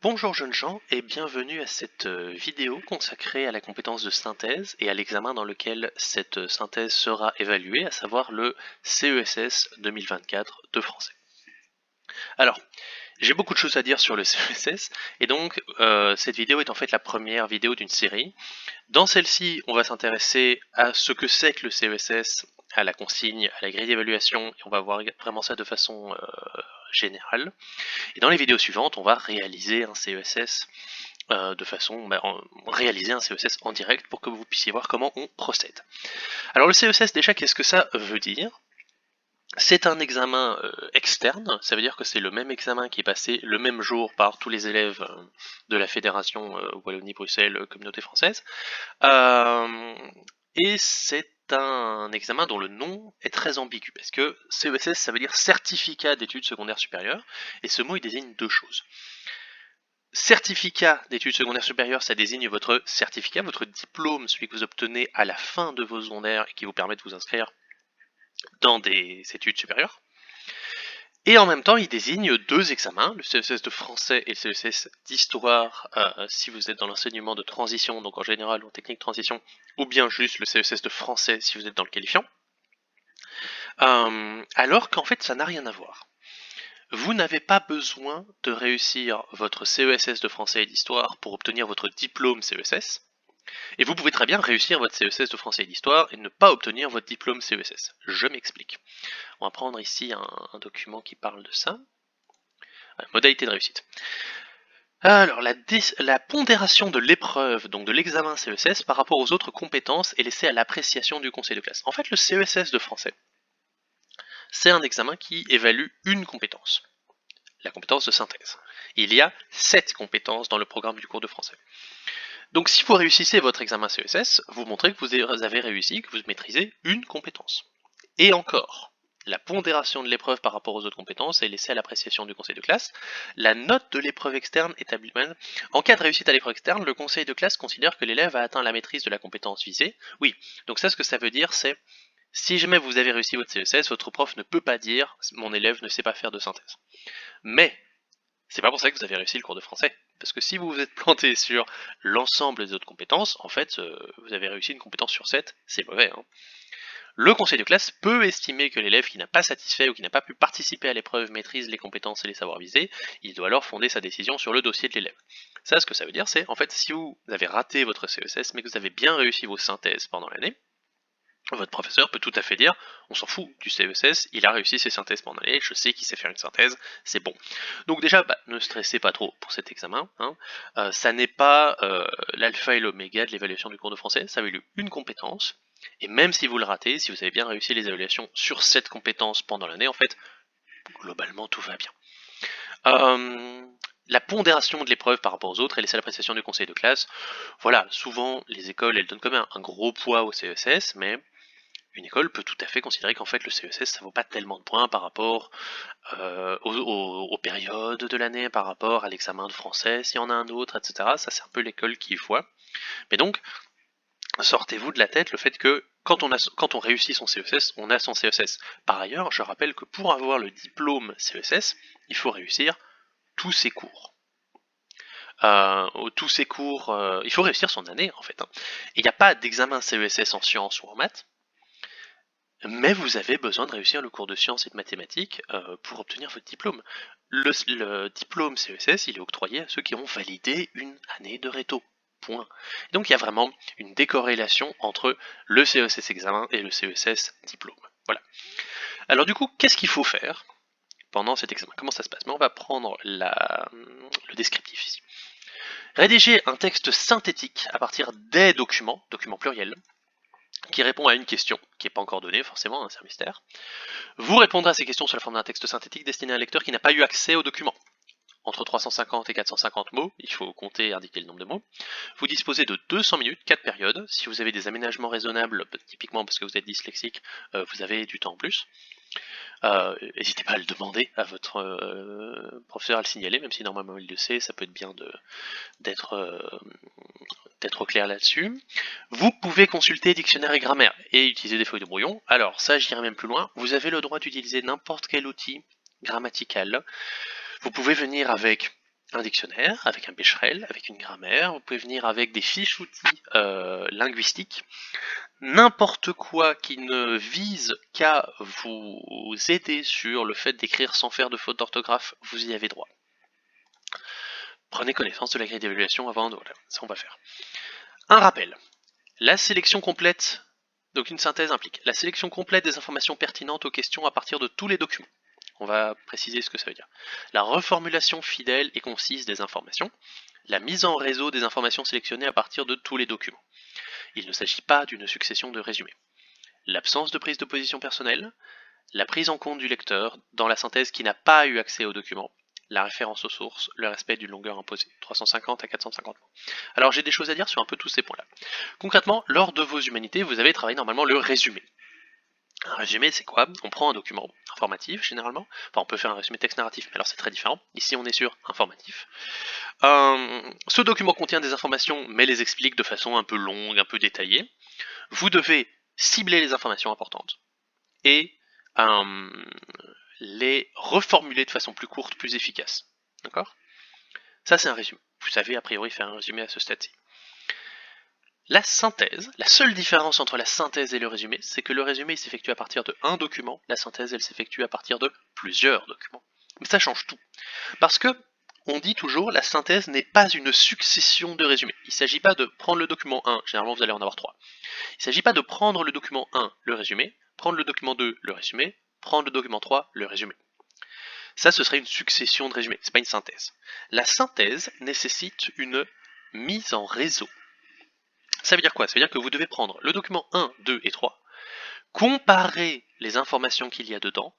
Bonjour jeunes gens et bienvenue à cette vidéo consacrée à la compétence de synthèse et à l'examen dans lequel cette synthèse sera évaluée, à savoir le CESS 2024 de français. Alors, j'ai beaucoup de choses à dire sur le CESS et donc cette vidéo est en fait la première vidéo d'une série. Dans celle-ci, on va s'intéresser à ce que c'est que le CESS, à la consigne, à la grille d'évaluation, et on va voir vraiment ça de façon générale. Et dans les vidéos suivantes, on va réaliser un CESS réaliser un CESS en direct pour que vous puissiez voir comment on procède. Alors le CESS déjà, qu'est-ce que ça veut dire? C'est un examen externe, ça veut dire que c'est le même examen qui est passé le même jour par tous les élèves de la fédération Wallonie-Bruxelles Communauté Française. Et c'est un examen dont le nom est très ambigu, parce que CESS ça veut dire certificat d'études secondaires supérieures, et ce mot il désigne deux choses. Certificat d'études secondaires supérieures, ça désigne votre certificat, votre diplôme, celui que vous obtenez à la fin de vos secondaires et qui vous permet de vous inscrire dans des études supérieures. Et en même temps, il désigne deux examens, le CESS de français et le CESS d'histoire, si vous êtes dans l'enseignement de transition, donc en général ou en technique de transition, ou bien juste le CESS de français si vous êtes dans le qualifiant, alors qu'en fait ça n'a rien à voir. Vous n'avez pas besoin de réussir votre CESS de français et d'histoire pour obtenir votre diplôme CESS, et vous pouvez très bien réussir votre CESS de français et d'histoire et ne pas obtenir votre diplôme CESS. Je m'explique. On va prendre ici un document qui parle de ça. Modalité de réussite. Alors, la pondération de l'épreuve, donc de l'examen CESS, par rapport aux autres compétences est laissée à l'appréciation du conseil de classe. En fait, le CESS de français, c'est un examen qui évalue une compétence, la compétence de synthèse. Il y a 7 compétences dans le programme du cours de français. Donc si vous réussissez votre examen CESS, vous montrez que vous avez réussi, que vous maîtrisez une compétence. Et encore, la pondération de l'épreuve par rapport aux autres compétences est laissée à l'appréciation du conseil de classe. La note de l'épreuve externe établie. En cas de réussite à l'épreuve externe, le conseil de classe considère que l'élève a atteint la maîtrise de la compétence visée. Oui, donc ça, ce que ça veut dire, c'est si jamais vous avez réussi votre CESS, votre prof ne peut pas dire mon élève ne sait pas faire de synthèse. Mais c'est pas pour ça que vous avez réussi le cours de français. Parce que si vous vous êtes planté sur l'ensemble des autres compétences, en fait, vous avez réussi une compétence sur 7, c'est mauvais. Hein. Le conseil de classe peut estimer que l'élève qui n'a pas satisfait ou qui n'a pas pu participer à l'épreuve maîtrise les compétences et les savoirs visés, il doit alors fonder sa décision sur le dossier de l'élève. Ça, ce que ça veut dire, c'est, en fait, si vous avez raté votre CESS, mais que vous avez bien réussi vos synthèses pendant l'année, votre professeur peut tout à fait dire, on s'en fout du CESS, il a réussi ses synthèses pendant l'année, je sais qu'il sait faire une synthèse, c'est bon. Donc déjà, ne stressez pas trop pour cet examen, hein. Ça n'est pas l'alpha et l'oméga de l'évaluation du cours de français, ça évalue une compétence, et même si vous le ratez, si vous avez bien réussi les évaluations sur cette compétence pendant l'année, en fait, globalement tout va bien. La pondération de l'épreuve par rapport aux autres est laissée à l'appréciation du conseil de classe. Voilà, souvent les écoles elles donnent quand même un gros poids au CESS, mais une école peut tout à fait considérer qu'en fait le CESS ça vaut pas tellement de points par rapport aux périodes de l'année, par rapport à l'examen de français s'il y en a un autre, etc. Ça c'est un peu l'école qui voit. Mais donc, sortez-vous de la tête le fait que quand on réussit son CESS, on a son CESS. Par ailleurs, je rappelle que pour avoir le diplôme CESS, il faut réussir tous ses cours. Il faut réussir son année en fait. Hein. Il n'y a pas d'examen CESS en sciences ou en maths, mais vous avez besoin de réussir le cours de sciences et de mathématiques pour obtenir votre diplôme. Le diplôme CESS, il est octroyé à ceux qui ont validé une année de réto. Point. Donc il y a vraiment une décorrélation entre le CESS examen et le CESS diplôme. Voilà. Alors du coup, qu'est-ce qu'il faut faire pendant cet examen? Comment ça se passe? Mais on va prendre le descriptif ici. Rédiger un texte synthétique à partir des documents pluriels, qui répond à une question, qui n'est pas encore donnée forcément, hein, c'est un mystère. Vous répondrez à ces questions sous la forme d'un texte synthétique destiné à un lecteur qui n'a pas eu accès au document. Entre 350 et 450 mots, il faut compter et indiquer le nombre de mots. Vous disposez de 200 minutes, 4 périodes. Si vous avez des aménagements raisonnables, typiquement parce que vous êtes dyslexique, vous avez du temps en plus. N'hésitez pas à le demander à votre professeur, à le signaler, même si normalement il le sait, ça peut être bien d'être au clair là-dessus. Vous pouvez consulter dictionnaire et grammaire et utiliser des feuilles de brouillon. Alors ça, j'irai même plus loin. Vous avez le droit d'utiliser n'importe quel outil grammatical. Vous pouvez venir avec un dictionnaire, avec un Becherel, avec une grammaire, vous pouvez venir avec des fiches outils linguistiques, n'importe quoi qui ne vise qu'à vous aider sur le fait d'écrire sans faire de faute d'orthographe, vous y avez droit. Prenez connaissance de la grille d'évaluation avant de... Voilà, ça on va faire. Un rappel. La sélection complète, donc une synthèse implique la sélection complète des informations pertinentes aux questions à partir de tous les documents. On va préciser ce que ça veut dire. La reformulation fidèle et concise des informations. La mise en réseau des informations sélectionnées à partir de tous les documents. Il ne s'agit pas d'une succession de résumés. L'absence de prise de position personnelle. La prise en compte du lecteur dans la synthèse qui n'a pas eu accès au document. La référence aux sources, le respect d'une longueur imposée, 350 à 450 mots. Alors j'ai des choses à dire sur un peu tous ces points-là. Concrètement, lors de vos humanités, vous avez travaillé normalement le résumé. Un résumé, c'est quoi? On prend un document informatif, généralement. Enfin, on peut faire un résumé texte narratif, mais alors c'est très différent. Ici, on est sur informatif. Ce document contient des informations, mais les explique de façon un peu longue, un peu détaillée. Vous devez cibler les informations importantes et les reformuler de façon plus courte, plus efficace. D'accord? Ça, c'est un résumé. Vous savez, a priori, faire un résumé à ce stade-ci. La synthèse, la seule différence entre la synthèse et le résumé, c'est que le résumé s'effectue à partir de un document, la synthèse elle s'effectue à partir de plusieurs documents. Mais ça change tout. Parce que, on dit toujours, la synthèse n'est pas une succession de résumés. Il ne s'agit pas de prendre le document 1, généralement vous allez en avoir 3. Il ne s'agit pas de prendre le document 1, le résumé, prendre le document 2, le résumé, prendre le document 3, le résumé. Ça, ce serait une succession de résumés, c'est pas une synthèse. La synthèse nécessite une mise en réseau. Ça veut dire quoi? Ça veut dire que vous devez prendre le document 1, 2 et 3, comparer les informations qu'il y a dedans,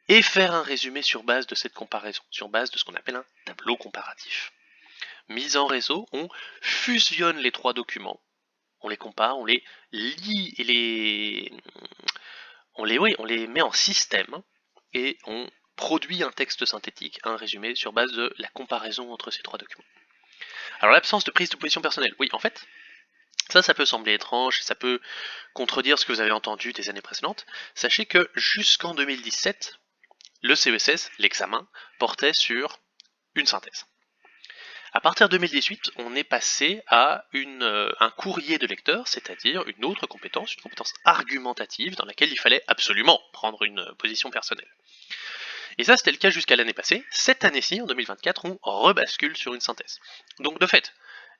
et faire un résumé sur base de cette comparaison, sur base de ce qu'on appelle un tableau comparatif. Mise en réseau, on fusionne les 3 documents, on les compare, on les lie et on les met en système, et on produit un texte synthétique, un résumé sur base de la comparaison entre ces 3 documents. Alors l'absence de prise de position personnelle, oui, en fait, ça peut sembler étrange, ça peut contredire ce que vous avez entendu des années précédentes. Sachez que jusqu'en 2017, le CESS, l'examen, portait sur une synthèse. À partir de 2018, on est passé à un courrier de lecteur, c'est-à-dire une autre compétence, une compétence argumentative dans laquelle il fallait absolument prendre une position personnelle. Et ça, c'était le cas jusqu'à l'année passée. Cette année-ci, en 2024, on rebascule sur une synthèse. Donc de fait,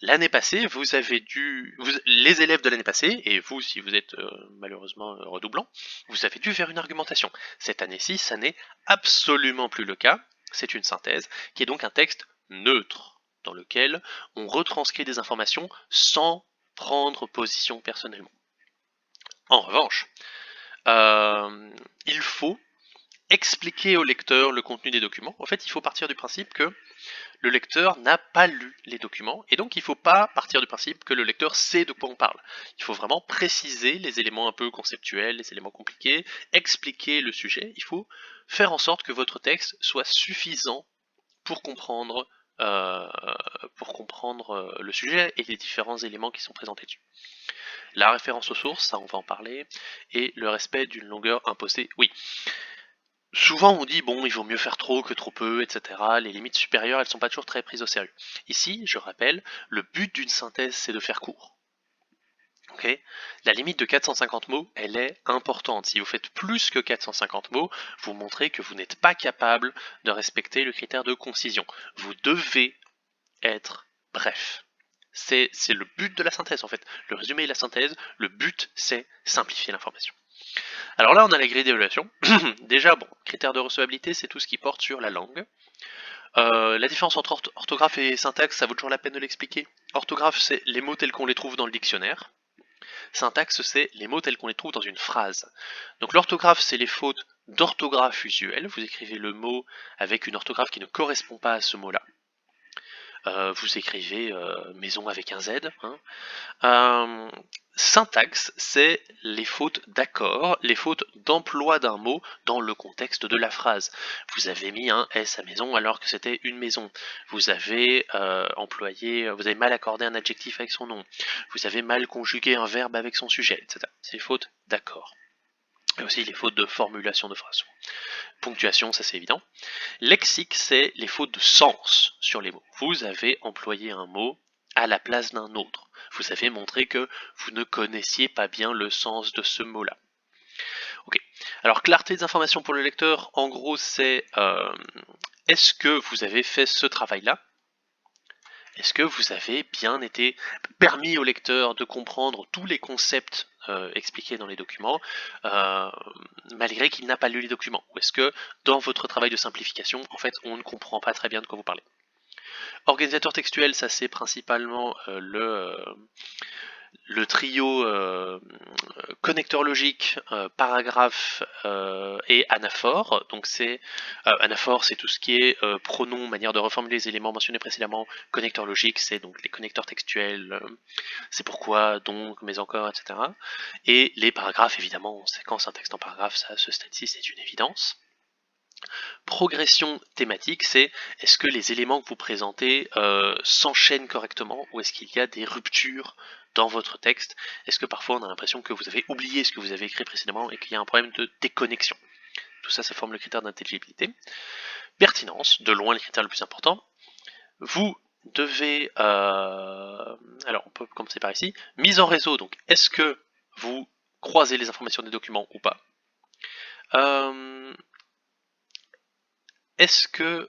l'année passée, les élèves de l'année passée, et vous, si vous êtes malheureusement redoublant, vous avez dû faire une argumentation. Cette année-ci, ça n'est absolument plus le cas. C'est une synthèse, qui est donc un texte neutre, dans lequel on retranscrit des informations sans prendre position personnellement. En revanche, il faut expliquer au lecteur le contenu des documents. En fait, il faut partir du principe que le lecteur n'a pas lu les documents, et donc il ne faut pas partir du principe que le lecteur sait de quoi on parle. Il faut vraiment préciser les éléments un peu conceptuels, les éléments compliqués, expliquer le sujet. Il faut faire en sorte que votre texte soit suffisant pour comprendre le sujet et les différents éléments qui sont présentés dessus. La référence aux sources, ça on va en parler, et le respect d'une longueur imposée, oui. Souvent on dit bon il vaut mieux faire trop que trop peu, etc. Les limites supérieures elles sont pas toujours très prises au sérieux. Ici, je rappelle, le but d'une synthèse c'est de faire court. Okay, la limite de 450 mots, elle est importante. Si vous faites plus que 450 mots, vous montrez que vous n'êtes pas capable de respecter le critère de concision. Vous devez être bref. C'est le but de la synthèse en fait. Le résumé et la synthèse, le but c'est simplifier l'information. Alors là, on a la grille d'évaluation. Déjà, bon, critère de recevabilité, c'est tout ce qui porte sur la langue. La différence entre orthographe et syntaxe, ça vaut toujours la peine de l'expliquer. Orthographe, c'est les mots tels qu'on les trouve dans le dictionnaire. Syntaxe, c'est les mots tels qu'on les trouve dans une phrase. Donc l'orthographe, c'est les fautes d'orthographe usuelles. Vous écrivez le mot avec une orthographe qui ne correspond pas à ce mot-là. Vous écrivez maison avec un Z. Syntaxe, c'est les fautes d'accord, les fautes d'emploi d'un mot dans le contexte de la phrase. Vous avez mis un S à maison alors que c'était une maison. Vous avez vous avez mal accordé un adjectif avec son nom. Vous avez mal conjugué un verbe avec son sujet, etc. C'est les fautes d'accord. Et aussi les fautes de formulation de phrases. Ponctuation, ça c'est évident. Lexique, c'est les fautes de sens sur les mots. Vous avez employé un mot à la place d'un autre. Vous avez montré que vous ne connaissiez pas bien le sens de ce mot-là. Ok. Alors, clarté des informations pour le lecteur, en gros, c'est est-ce que vous avez fait ce travail-là? Est-ce que vous avez bien été permis au lecteur de comprendre tous les concepts expliqués dans les documents, malgré qu'il n'a pas lu les documents? Ou est-ce que dans votre travail de simplification, en fait, on ne comprend pas très bien de quoi vous parlez? Organisateur textuel, ça c'est principalement le trio connecteur logique, paragraphe et anaphore. Donc c'est anaphore, c'est tout ce qui est pronom, manière de reformuler les éléments mentionnés précédemment. Connecteur logique, c'est donc les connecteurs textuels, c'est pourquoi, donc, mais encore, etc. Et les paragraphes, évidemment, on séquence un texte en paragraphe, ça, à ce stade-ci, c'est une évidence. Progression thématique, c'est est-ce que les éléments que vous présentez s'enchaînent correctement ou est-ce qu'il y a des ruptures dans votre texte? Est-ce que parfois on a l'impression que vous avez oublié ce que vous avez écrit précédemment et qu'il y a un problème de déconnexion? Tout ça, ça forme le critère d'intelligibilité. Pertinence, de loin le critère le plus important. Vous devez... alors on peut commencer par ici. Mise en réseau, donc est-ce que vous croisez les informations des documents ou pas? Est-ce que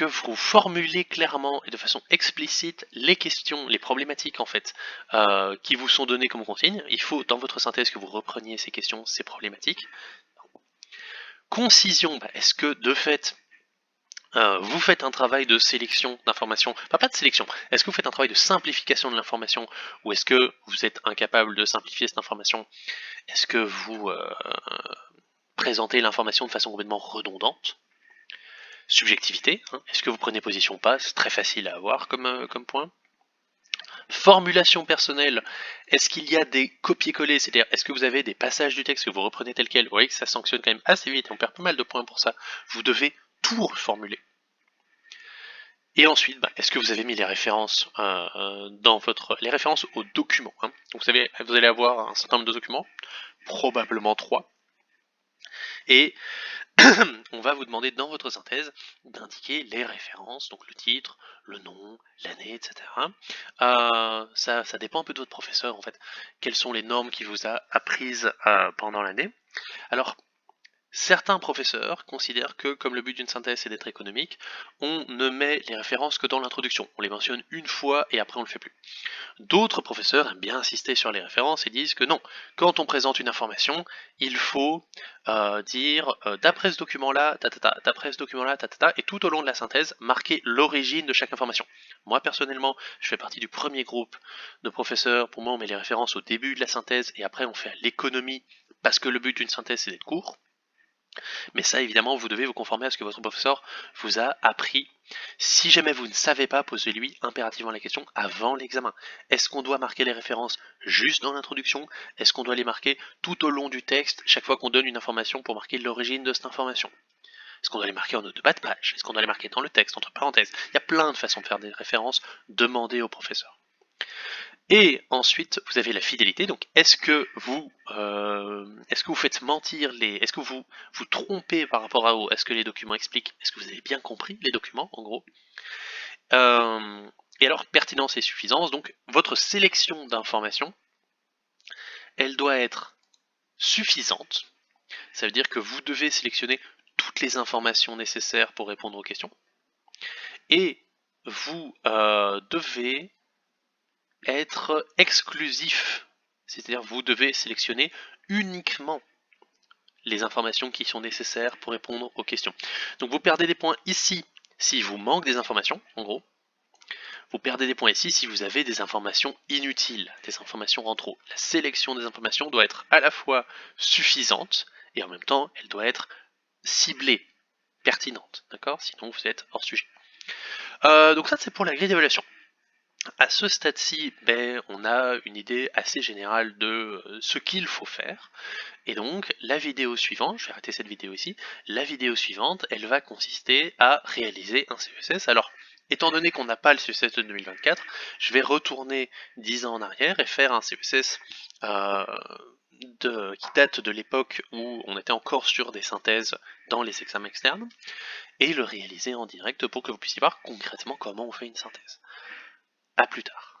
vous formulez clairement et de façon explicite les questions, les problématiques en fait, qui vous sont données comme consigne? Il faut dans votre synthèse que vous repreniez ces questions, ces problématiques. Concision, est-ce que de fait vous faites un travail de sélection d'informations, enfin pas de sélection, est-ce que vous faites un travail de simplification de l'information ou est-ce que vous êtes incapable de simplifier cette information? Est-ce que vous présentez l'information de façon complètement redondante? Subjectivité, hein, est-ce que vous prenez position ou pas? C'est très facile à avoir comme point. Formulation personnelle, est-ce qu'il y a des copier-coller? C'est-à-dire, est-ce que vous avez des passages du texte que vous reprenez tel quel? Vous voyez que ça sanctionne quand même assez vite, on perd pas mal de points pour ça. Vous devez tout reformuler. Et ensuite, est-ce que vous avez mis les références dans les références aux documents, hein? Donc, vous allez avoir un certain nombre de documents, probablement 3. Et on va vous demander dans votre synthèse d'indiquer les références, donc le titre, le nom, l'année, etc. Ça dépend un peu de votre professeur en fait. Quelles sont les normes qu'il vous a apprises pendant l'année? Alors, certains professeurs considèrent que, comme le but d'une synthèse c'est d'être économique, on ne met les références que dans l'introduction. On les mentionne une fois et après on ne le fait plus. D'autres professeurs aiment bien insister sur les références et disent que non, quand on présente une information, il faut dire d'après ce document-là, d'après ce document-là, et tout au long de la synthèse, marquer l'origine de chaque information. Moi personnellement, je fais partie du premier groupe de professeurs. Pour moi, on met les références au début de la synthèse et après on fait à l'économie parce que le but d'une synthèse c'est d'être court. Mais ça, évidemment, vous devez vous conformer à ce que votre professeur vous a appris. Si jamais vous ne savez pas, posez-lui impérativement la question avant l'examen. Est-ce qu'on doit marquer les références juste dans l'introduction? Est-ce qu'on doit les marquer tout au long du texte, chaque fois qu'on donne une information pour marquer l'origine de cette information? Est-ce qu'on doit les marquer en note de bas de page? Est-ce qu'on doit les marquer dans le texte, entre parenthèses? Il y a plein de façons de faire des références. Demandez au professeur. Et ensuite, vous avez la fidélité. Donc, est-ce que vous faites mentir est-ce que vous vous trompez par rapport à ce que les documents expliquent? Est-ce que vous avez bien compris les documents, en gros? Et alors, pertinence et suffisance. Donc, votre sélection d'informations, elle doit être suffisante. Ça veut dire que vous devez sélectionner toutes les informations nécessaires pour répondre aux questions. Et vous devez être exclusif, c'est-à-dire vous devez sélectionner uniquement les informations qui sont nécessaires pour répondre aux questions. Donc vous perdez des points ici si vous manque des informations, en gros. Vous perdez des points ici si vous avez des informations inutiles, des informations en trop. La sélection des informations doit être à la fois suffisante et en même temps elle doit être ciblée, pertinente, d'accord? Sinon vous êtes hors sujet. Donc ça c'est pour la grille d'évaluation. À ce stade-ci, on a une idée assez générale de ce qu'il faut faire. Et donc, la vidéo suivante, je vais arrêter cette vidéo ici, la vidéo suivante, elle va consister à réaliser un CESS. Alors, Étant donné qu'on n'a pas le CESS de 2024, je vais retourner 10 ans en arrière et faire un CESS qui date de l'époque où on était encore sur des synthèses dans les examens externes, et le réaliser en direct pour que vous puissiez voir concrètement comment on fait une synthèse. A plus tard.